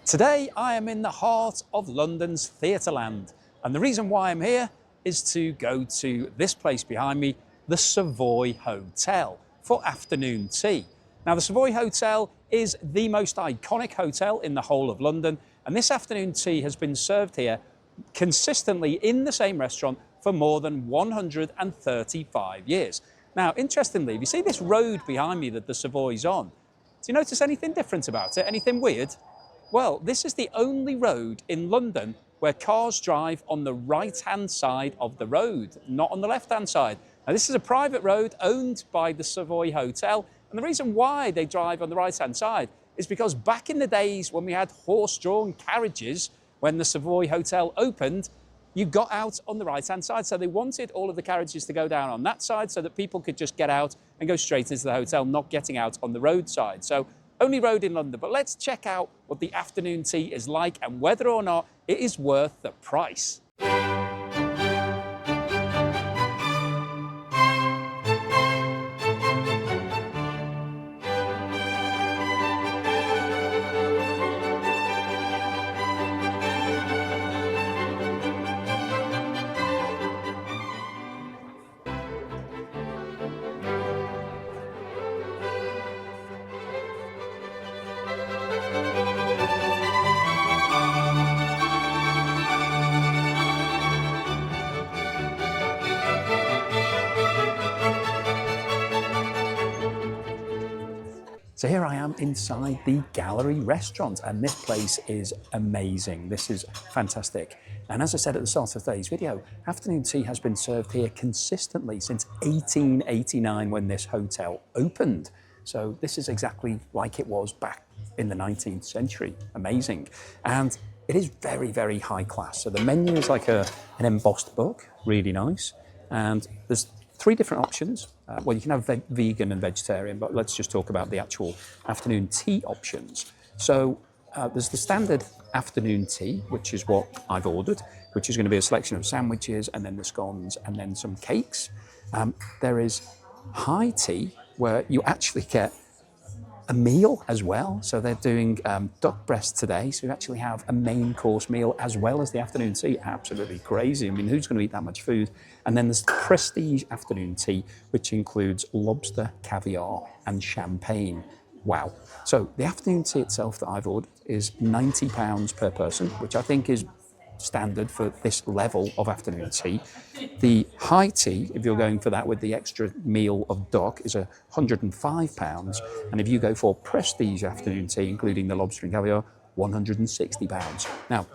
Today I am in the heart of London's Theatreland, and the reason why I'm here is to go to this place behind me, the Savoy Hotel, for afternoon tea. Now the Savoy Hotel is the most iconic hotel in the whole of London, and this afternoon tea has been served here consistently in the same restaurant for more than 135 years. Now interestingly, if you see this road behind me that the Savoy's on, do you notice anything different about it? Anything weird? Well, this is the only road in London where cars drive on the right-hand side of the road, not on the left-hand side. Now, this is a private road owned by the Savoy Hotel, and the reason why they drive on the right-hand side is because back in the days when we had horse-drawn carriages, when the Savoy Hotel opened, you got out on the right-hand side. So they wanted all of the carriages to go down on that side so that people could just get out and go straight into the hotel, not getting out on the roadside. So only road in London, but let's check out what the afternoon tea is like and whether or not it is worth the price. So here I am inside the Gallery restaurant, and this place is amazing. This is fantastic. And as I said at the start of today's video, afternoon tea has been served here consistently since 1889 when this hotel opened. So this is exactly like it was back in the 19th century. Amazing. And it is very, very high class. So the menu is like an embossed book, really nice. And there's three different options. Well, you can have vegan and vegetarian, but let's just talk about the actual afternoon tea options. So there's the standard afternoon tea, which is what I've ordered, which is going to be a selection of sandwiches and then the scones and then some cakes. There is high tea, where you actually get a meal as well. So they're doing duck breast today. So you actually have a main course meal as well as the afternoon tea. Absolutely crazy. I mean, who's going to eat that much food? And then there's the prestige afternoon tea, which includes lobster, caviar, and champagne. Wow. So the afternoon tea itself that I've ordered is £90 per person, which I think is standard for this level of afternoon tea. The high tea, if you're going for that with the extra meal of duck, is £105. And if you go for prestige afternoon tea, including the lobster and caviar, £160. Now,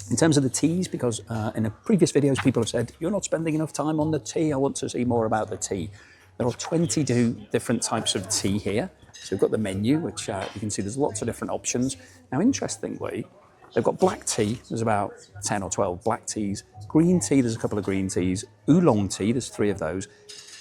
in terms of the teas, because in the previous videos, people have said, you're not spending enough time on the tea, I want to see more about the tea. There are 22 different types of tea here. So we've got the menu, which you can see there's lots of different options. Now, interestingly, they've got black tea, there's about 10 or 12 black teas. Green tea, there's a couple of green teas. Oolong tea, there's 3 of those.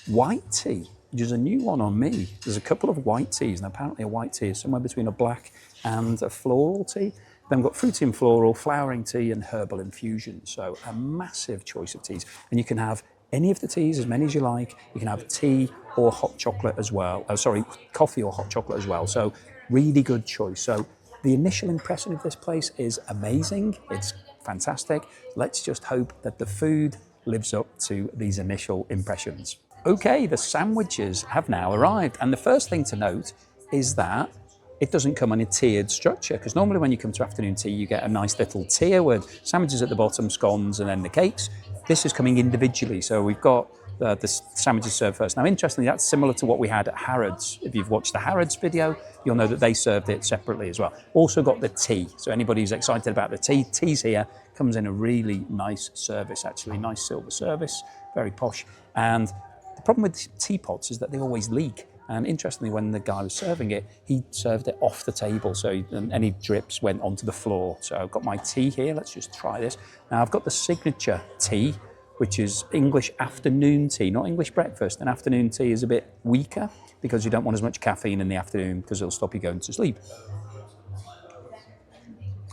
White tea, which is a new one on me. There's a couple of white teas, and apparently a white tea is somewhere between a black and a floral tea. Then we've got fruity and floral, flowering tea, and herbal infusion. So a massive choice of teas. And you can have any of the teas, as many as you like. You can have tea or hot chocolate as well. Coffee or hot chocolate as well. So really good choice. So the initial impression of this place is amazing. It's fantastic. Let's just hope that the food lives up to these initial impressions. Okay, the sandwiches have now arrived. And the first thing to note is that it doesn't come on a tiered structure, because normally when you come to afternoon tea, you get a nice little tier with sandwiches at the bottom, scones, and then the cakes. This is coming individually. So we've got the sandwiches served first. Now, interestingly, that's similar to what we had at Harrods. If you've watched the Harrods video, you'll know that they served it separately as well. Also got the tea. So anybody who's excited about the tea's here, comes in a really nice service, actually, nice silver service, very posh. And the problem with teapots is that they always leak. And interestingly, when the guy was serving it, he served it off the table, so any drips went onto the floor. So I've got my tea here. Let's just try this. Now, I've got the signature tea, which is English afternoon tea, not English breakfast. And afternoon tea is a bit weaker because you don't want as much caffeine in the afternoon because it'll stop you going to sleep.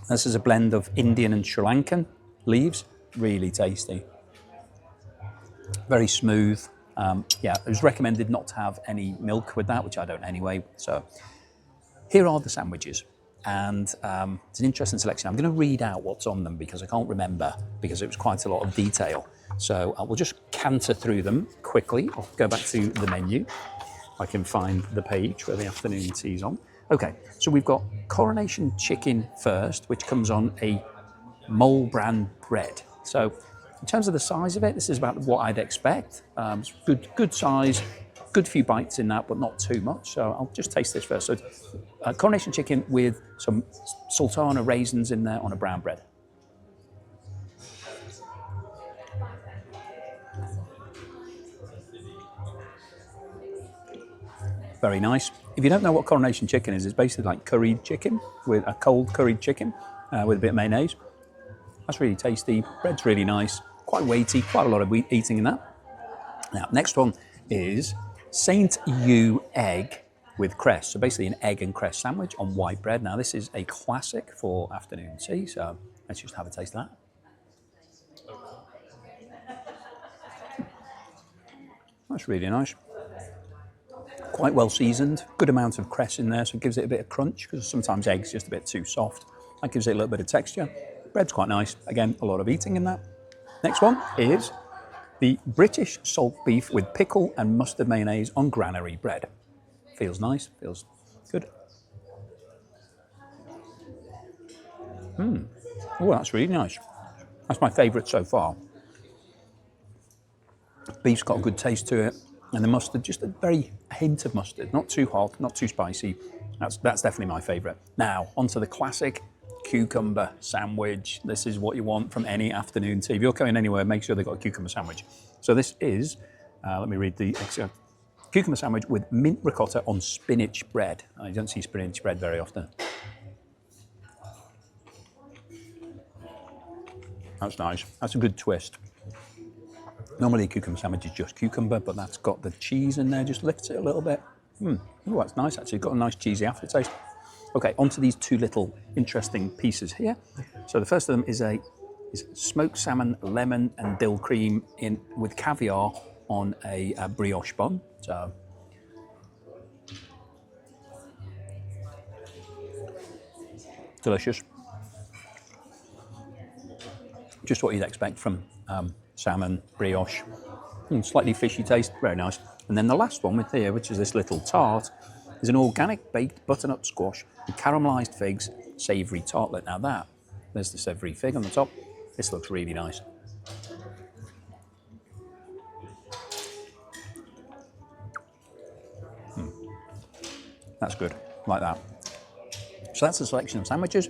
This is a blend of Indian and Sri Lankan leaves, really tasty. Very smooth. Yeah, it was recommended not to have any milk with that, which I don't anyway. So here are the sandwiches. and it's an interesting selection. I'm going to read out what's on them because I can't remember because it was quite a lot of detail. So we'll just canter through them quickly. I'll go back to the menu. I can find the page where the afternoon tea's on. Okay, so we've got Coronation chicken first, which comes on a mole bran bread. So in terms of the size of it, this is about what I'd expect. It's good size, good few bites in that, but not too much. So I'll just taste this first. So Coronation chicken with some sultana raisins in there on a brown bread. Very nice. If you don't know what Coronation chicken is, it's basically like curried chicken, with a cold curried chicken with a bit of mayonnaise. That's really tasty. Bread's really nice. Quite weighty, quite a lot of eating in that. Now, next one is Saint Ewe egg with cress. So basically an egg and cress sandwich on white bread. Now, this is a classic for afternoon tea, so let's just have a taste of that. That's really nice. Quite well seasoned, good amount of cress in there, so it gives it a bit of crunch, because sometimes egg's just a bit too soft. That gives it a little bit of texture. Bread's quite nice. Again, a lot of eating in that. Next one is the British salt beef with pickle and mustard mayonnaise on granary bread. Feels nice, feels good. Oh, that's really nice. That's my favourite so far. Beef's got a good taste to it. And the mustard, just a very hint of mustard, not too hot, not too spicy. That's definitely my favourite. Now, onto the classic cucumber sandwich. This is what you want from any afternoon tea. If you're going anywhere, make sure they've got a cucumber sandwich. So this is, let me read the excerpt. Cucumber sandwich with mint ricotta on spinach bread. I don't see spinach bread very often. That's nice. That's a good twist. Normally a cucumber sandwich is just cucumber, but that's got the cheese in there, just lifts it a little bit. Oh, that's nice actually, got a nice cheesy aftertaste. Okay, onto these two little interesting pieces here. So the first of them is smoked salmon, lemon and dill cream with caviar on a brioche bun. So delicious. Just what you'd expect from salmon, brioche, slightly fishy taste, very nice. And then the last one with here, which is this little tart, is an organic baked butternut squash with caramelised figs, savoury tartlet. Now there's the savoury fig on the top. This looks really nice. That's good, like that. So that's a selection of sandwiches.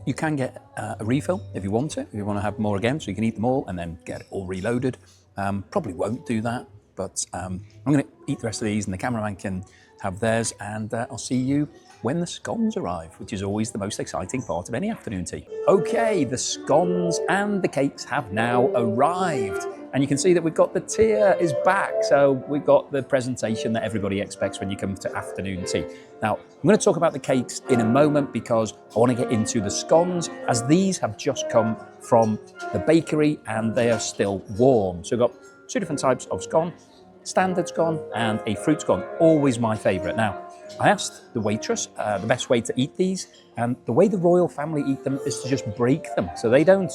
You can get a refill if you want it, if you want to have more again, so you can eat them all and then get it all reloaded. Probably won't do that, but I'm going to eat the rest of these and the cameraman can have theirs, and I'll see you when the scones arrive, which is always the most exciting part of any afternoon tea. Okay, the scones and the cakes have now arrived. And you can see that we've got the tier is back. So we've got the presentation that everybody expects when you come to afternoon tea. Now, I'm going to talk about the cakes in a moment because I want to get into the scones, as these have just come from the bakery and they are still warm. So we've got two different types of scone, standard scone and a fruit scone, always my favourite. Now, I asked the waitress the best way to eat these, and the way the royal family eat them is to just break them. So they don't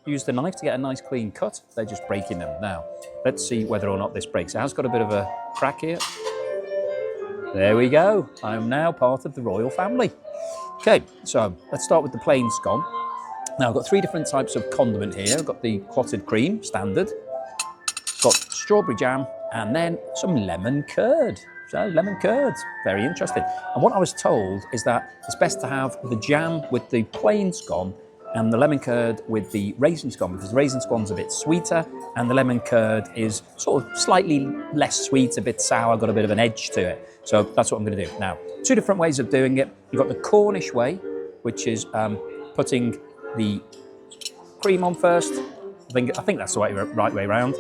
use the knife to get a nice clean cut, they're just breaking them. Now, let's see whether or not this breaks. It has got a bit of a crack here. There we go. I am now part of the royal family. Okay, so let's start with the plain scone. Now, I've got three different types of condiment here. I've got the clotted cream, standard. Got strawberry jam, and then some lemon curd. So lemon curds, very interesting. And what I was told is that it's best to have the jam with the plain scone and the lemon curd with the raisin scone, because the raisin scone's a bit sweeter and the lemon curd is sort of slightly less sweet, a bit sour, got a bit of an edge to it. So that's what I'm going to do. Now, two different ways of doing it. You've got the Cornish way, which is putting the cream on first. I think that's the right way around.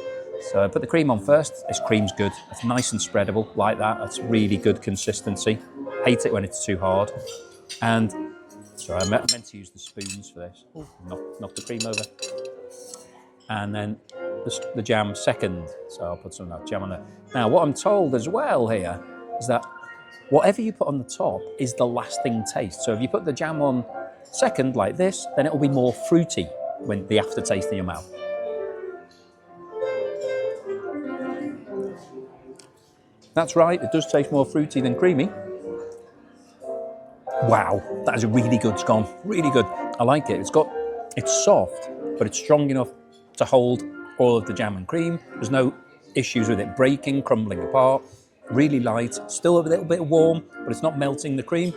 So I put the cream on first. This cream's good. It's nice and spreadable like that. That's really good consistency. Hate it when it's too hard. And sorry, I meant to use the spoons for this. Knock the cream over. And then the jam second. So I'll put some of that jam on there. Now, what I'm told as well here is that whatever you put on the top is the lasting taste. So if you put the jam on second like this, then it'll be more fruity when the aftertaste in your mouth. That's right, it does taste more fruity than creamy. Wow, that is a really good scone, really good. I like it. It's soft, but it's strong enough to hold all of the jam and cream. There's no issues with it breaking, crumbling apart. Really light, still a little bit warm, but it's not melting the cream.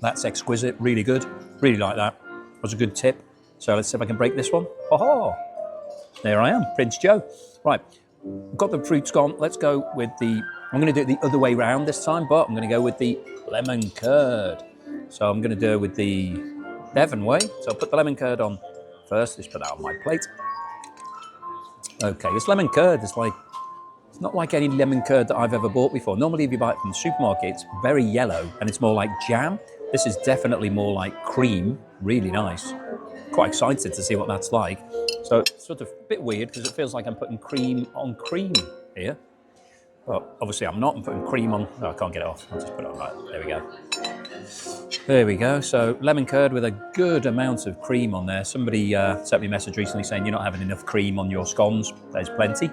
That's exquisite, really good. Really like that. That was a good tip. So let's see if I can break this one. Oh, there I am, Prince Joe. Right, got the fruit scone. Let's go with I'm going to do it the other way round this time, but I'm going to go with the lemon curd. So I'm going to do it with the Devon way. So I'll put the lemon curd on first. Just put that on my plate. Okay, this lemon curd is it's not like any lemon curd that I've ever bought before. Normally if you buy it from the supermarket, it's very yellow and it's more like jam. This is definitely more like cream, really nice. Quite excited to see what that's like. So it's sort of a bit weird because it feels like I'm putting cream on cream here. Well, obviously I'm not. I'm putting cream on. No, I can't get it off. I'll just put it on right. There we go. There we go. So lemon curd with a good amount of cream on there. Somebody sent me a message recently saying you're not having enough cream on your scones. There's plenty.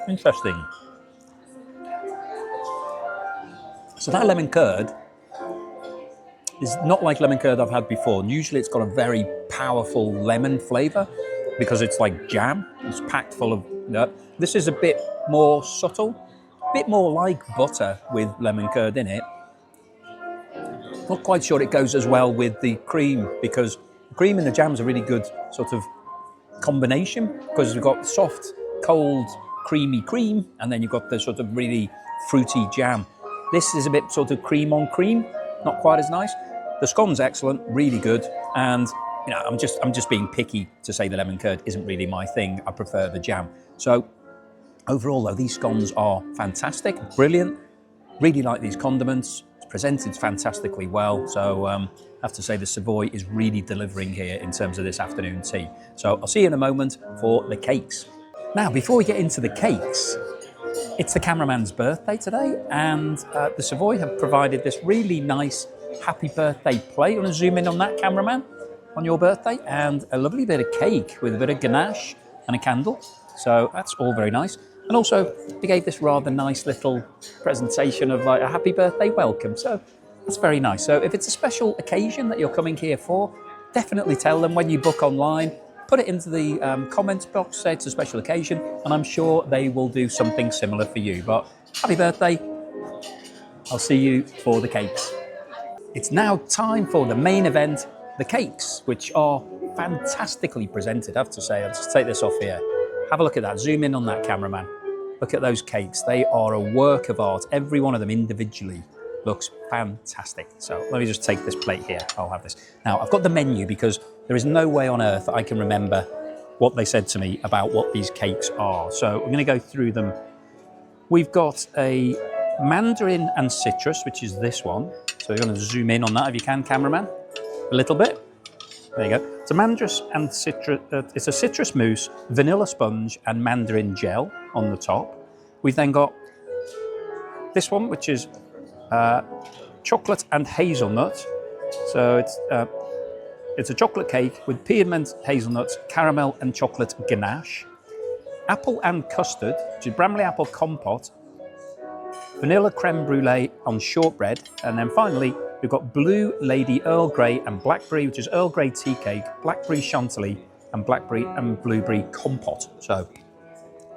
Interesting. So that lemon curd is not like lemon curd I've had before. Usually it's got a very powerful lemon flavour because it's like jam. It's packed full of that. This is a bit more subtle, a bit more like butter with lemon curd in it. Not quite sure it goes as well with the cream because the cream and the jam is a really good sort of combination because we've got soft, cold, creamy cream and then you've got the sort of really fruity jam. This is a bit sort of cream on cream, not quite as nice. The scone's excellent, really good, and you know, I'm just being picky to say the lemon curd isn't really my thing. I prefer the jam. So overall, though, these scones are fantastic, brilliant. Really like these condiments. It's presented fantastically well. So I have to say the Savoy is really delivering here in terms of this afternoon tea. So I'll see you in a moment for the cakes. Now, before we get into the cakes, it's the cameraman's birthday today, and the Savoy have provided this really nice happy birthday plate. You want to zoom in on that, cameraman, on your birthday? And a lovely bit of cake with a bit of ganache and a candle. So that's all very nice. And also, they gave this rather nice little presentation of like a happy birthday welcome. So that's very nice. So if it's a special occasion that you're coming here for, definitely tell them when you book online. Put it into the comments box, say it's a special occasion, and I'm sure they will do something similar for you. But happy birthday. I'll see you for the cakes. It's now time for the main event, the cakes, which are fantastically presented, I have to say. I'll just take this off here. Have a look at that. Zoom in on that, cameraman. Look at those cakes. They are a work of art. Every one of them individually looks fantastic. So let me just take this plate here. I'll have this. Now, I've got the menu because there is no way on earth I can remember what they said to me about what these cakes are. So I'm going to go through them. We've got a mandarin and citrus, which is this one. So you're going to zoom in on that if you can, cameraman, a little bit. There you go. It's a mandarin and citrus. It's a citrus mousse, vanilla sponge, and mandarin gel on the top. We've then got this one, which is chocolate and hazelnut. So it's a chocolate cake with peppermint, hazelnuts, caramel, and chocolate ganache. Apple and custard, which is Bramley apple compote. Vanilla creme brulee on shortbread, and then finally we've got Blue Lady Earl Grey and Blackberry, which is Earl Grey tea cake, Blackberry Chantilly, and Blackberry and Blueberry compote. So,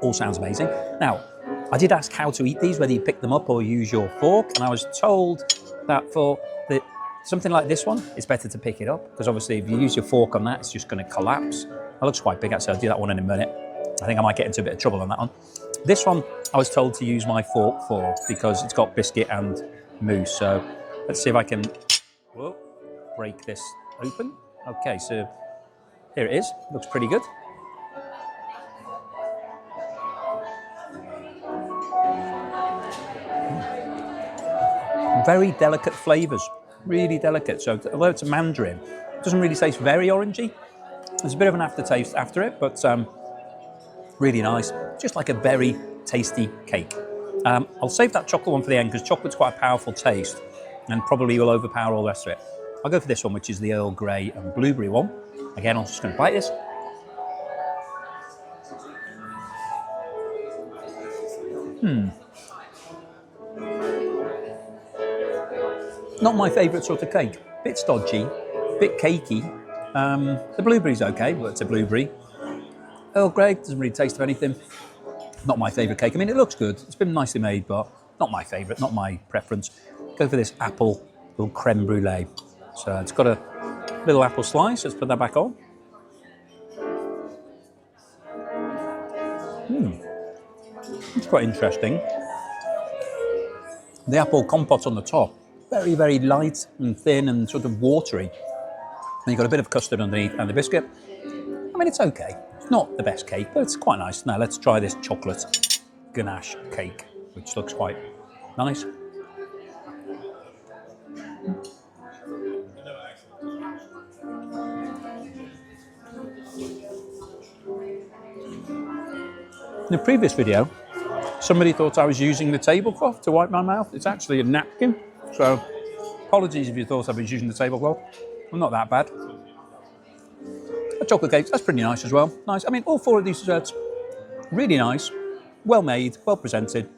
all sounds amazing. Now, I did ask how to eat these, whether you pick them up or use your fork, and I was told that for something like this one, it's better to pick it up, because obviously if you use your fork on that, it's just going to collapse. That looks quite big, actually. I'll do that one in a minute. I think I might get into a bit of trouble on that one. This one, I was told to use my fork for because it's got biscuit and mousse. So let's see if I can break this open. Okay, so here it is. Looks pretty good. Very delicate flavours, really delicate. So although it's a mandarin, it doesn't really taste very orangey. There's a bit of an aftertaste after it, but Really nice, just like a very tasty cake. I'll save that chocolate one for the end because chocolate's quite a powerful taste and probably will overpower all the rest of it. I'll go for this one, which is the Earl Grey and blueberry one. Again, I'm just going to bite this. Not my favourite sort of cake. Bit stodgy, bit cakey. The blueberry's okay, but it's a blueberry. Earl Grey doesn't really taste of anything. Not my favourite cake. I mean, it looks good. It's been nicely made, but not my favourite, not my preference. Go for this apple little creme brulee. So it's got a little apple slice. Let's put that back on. It's quite interesting. The apple compote on the top, very, very light and thin and sort of watery. And you've got a bit of custard underneath and the biscuit. I mean, it's okay. It's not the best cake, but it's quite nice. Now let's try this chocolate ganache cake, which looks quite nice. In the previous video, somebody thought I was using the tablecloth to wipe my mouth. It's actually a napkin, so apologies if you thought I was using the tablecloth. I'm not that bad. A chocolate cake, that's pretty nice as well. Nice. I mean, all four of these desserts, really nice, well made, well presented.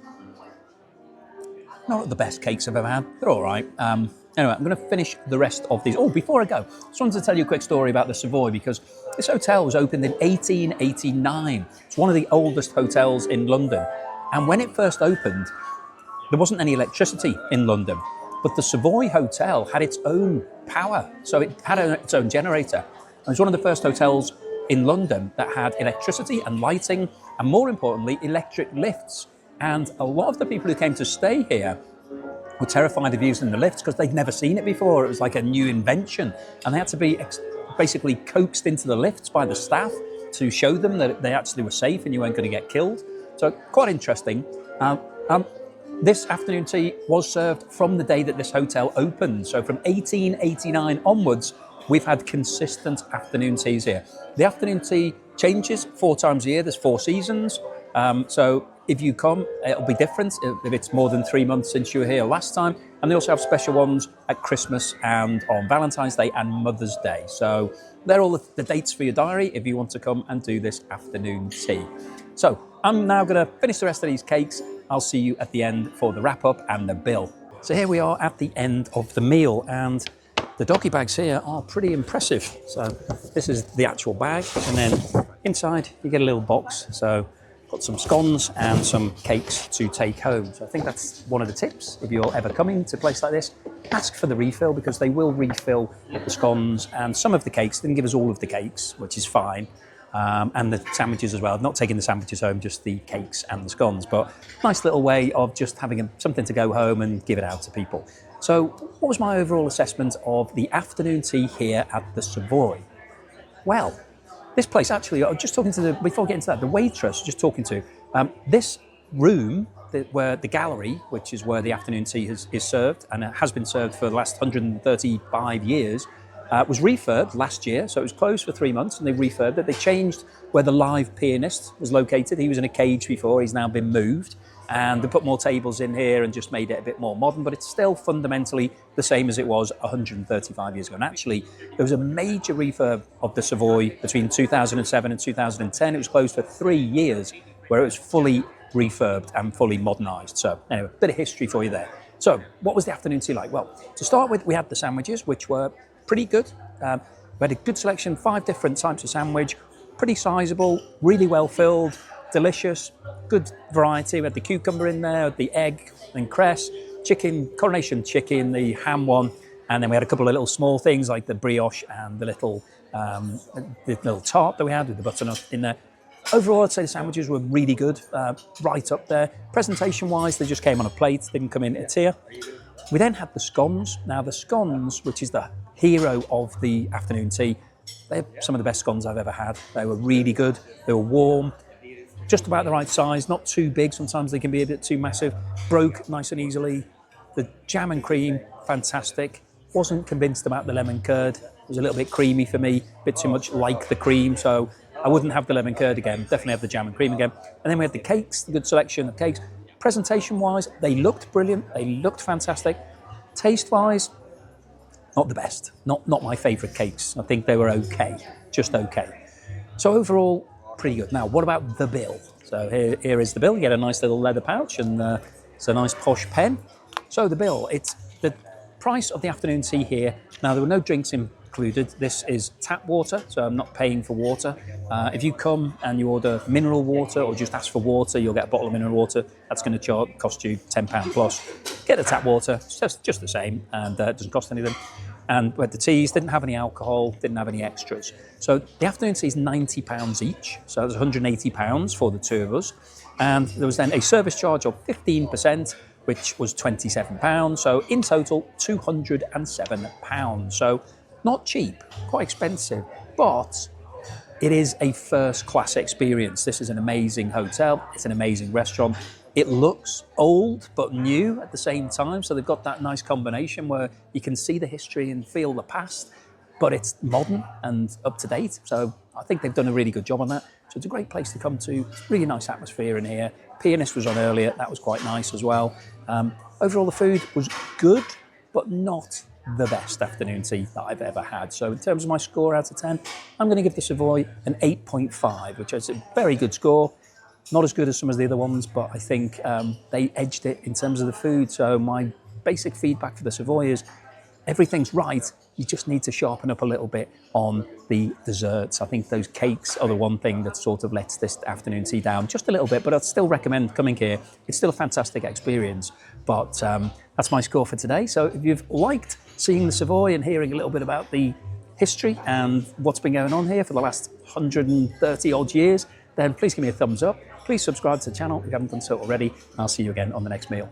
Not the best cakes I've ever had. They're all right. Anyway, I'm going to finish the rest of these. Oh, before I go, I just wanted to tell you a quick story about the Savoy because this hotel was opened in 1889. It's one of the oldest hotels in London. And when it first opened, there wasn't any electricity in London. But the Savoy Hotel had its own power. So it had its own generator. It was one of the first hotels in London that had electricity and lighting, and more importantly, electric lifts. And a lot of the people who came to stay here were terrified of using the lifts because they'd never seen it before. It was like a new invention. And they had to be basically coaxed into the lifts by the staff to show them that they actually were safe and you weren't going to get killed. So quite interesting. This afternoon tea was served from the day that this hotel opened. So from 1889 onwards, we've had consistent afternoon teas here. The afternoon tea changes 4 times a year. There's 4 seasons. So if you come, it'll be different if it's more than 3 months since you were here last time. And they also have special ones at Christmas and on Valentine's Day and Mother's Day. So they're all the dates for your diary if you want to come and do this afternoon tea. So I'm now going to finish the rest of these cakes. I'll see you at the end for the wrap up and the bill. So here we are at the end of the meal, and the doggy bags here are pretty impressive. So this is the actual bag, and then inside you get a little box. So got some scones and some cakes to take home. So I think that's one of the tips. If you're ever coming to a place like this, ask for the refill because they will refill the scones and some of the cakes. They didn't give us all of the cakes, which is fine. And the sandwiches as well. Not taking the sandwiches home, just the cakes and the scones. But nice little way of just having something to go home and give it out to people. So what was my overall assessment of the afternoon tea here at the Savoy? Well, this place actually, I was just talking to before getting to that, the waitress, just talking to, this room, where the gallery, which is where the afternoon tea is served, and it has been served for the last 135 years, was refurbed last year. So it was closed for 3 months and they refurbed it. They changed where the live pianist was located. He was in a cage before, he's now been moved. And they put more tables in here and just made it a bit more modern, but it's still fundamentally the same as it was 135 years ago. And actually, there was a major refurb of the Savoy between 2007 and 2010. It was closed for 3 years, where it was fully refurbed and fully modernised. So anyway, a bit of history for you there. So what was the afternoon tea like? Well, to start with, we had the sandwiches, which were pretty good. We had a good selection, 5 different types of sandwich, pretty sizable, really well filled, delicious, good variety. We had the cucumber in there, the egg and cress, chicken, coronation chicken, the ham one, and then we had a couple of little small things like the brioche and the little tart that we had with the butternut in there. Overall, I'd say the sandwiches were really good, right up there. Presentation-wise, they just came on a plate, didn't come in a tier. We then had the scones. Now, the scones, which is the hero of the afternoon tea, they're some of the best scones I've ever had. They were really good. They were warm, just about the right size, not too big. Sometimes they can be a bit too massive. Broke nice and easily. The jam and cream, fantastic. Wasn't convinced about the lemon curd. It was a little bit creamy for me, a bit too much like the cream. So I wouldn't have the lemon curd again, definitely have the jam and cream again. And then we had the cakes, the good selection of cakes. Presentation-wise, they looked brilliant, they looked fantastic. Taste-wise, not the best, not my favourite cakes. I think they were okay, just okay. So overall, pretty good. Now, what about the bill? So here is the bill. You get a nice little leather pouch, and it's a nice posh pen. So the bill, it's the price of the afternoon tea here. Now, there were no drinks included. This is tap water, so I'm not paying for water. If you come and you order mineral water or just ask for water, you'll get a bottle of mineral water. That's going to cost you £10 plus. Get the tap water, it's just the same, and it doesn't cost anything. And with the teas, didn't have any alcohol, didn't have any extras. So the afternoon tea is £90 each, so that's £180 for the two of us. And there was then a service charge of 15%, which was £27. So in total, £207. So not cheap, quite expensive, but it is a first-class experience. This is an amazing hotel. It's an amazing restaurant. It looks old but new at the same time. So they've got that nice combination where you can see the history and feel the past, but it's modern and up to date. So I think they've done a really good job on that. So it's a great place to come to. Really nice atmosphere in here. Pianist was on earlier. That was quite nice as well. Overall, the food was good, but not the best afternoon tea that I've ever had. So in terms of my score out of 10, I'm going to give the Savoy an 8.5, which is a very good score. Not as good as some of the other ones, but I think they edged it in terms of the food. So my basic feedback for the Savoy is everything's right. You just need to sharpen up a little bit on the desserts. I think those cakes are the one thing that sort of lets this afternoon tea down just a little bit, but I'd still recommend coming here. It's still a fantastic experience, but that's my score for today. So if you've liked seeing the Savoy and hearing a little bit about the history and what's been going on here for the last 130 odd years, then please give me a thumbs up. Please subscribe to the channel if you haven't done so already. I'll see you again on the next meal.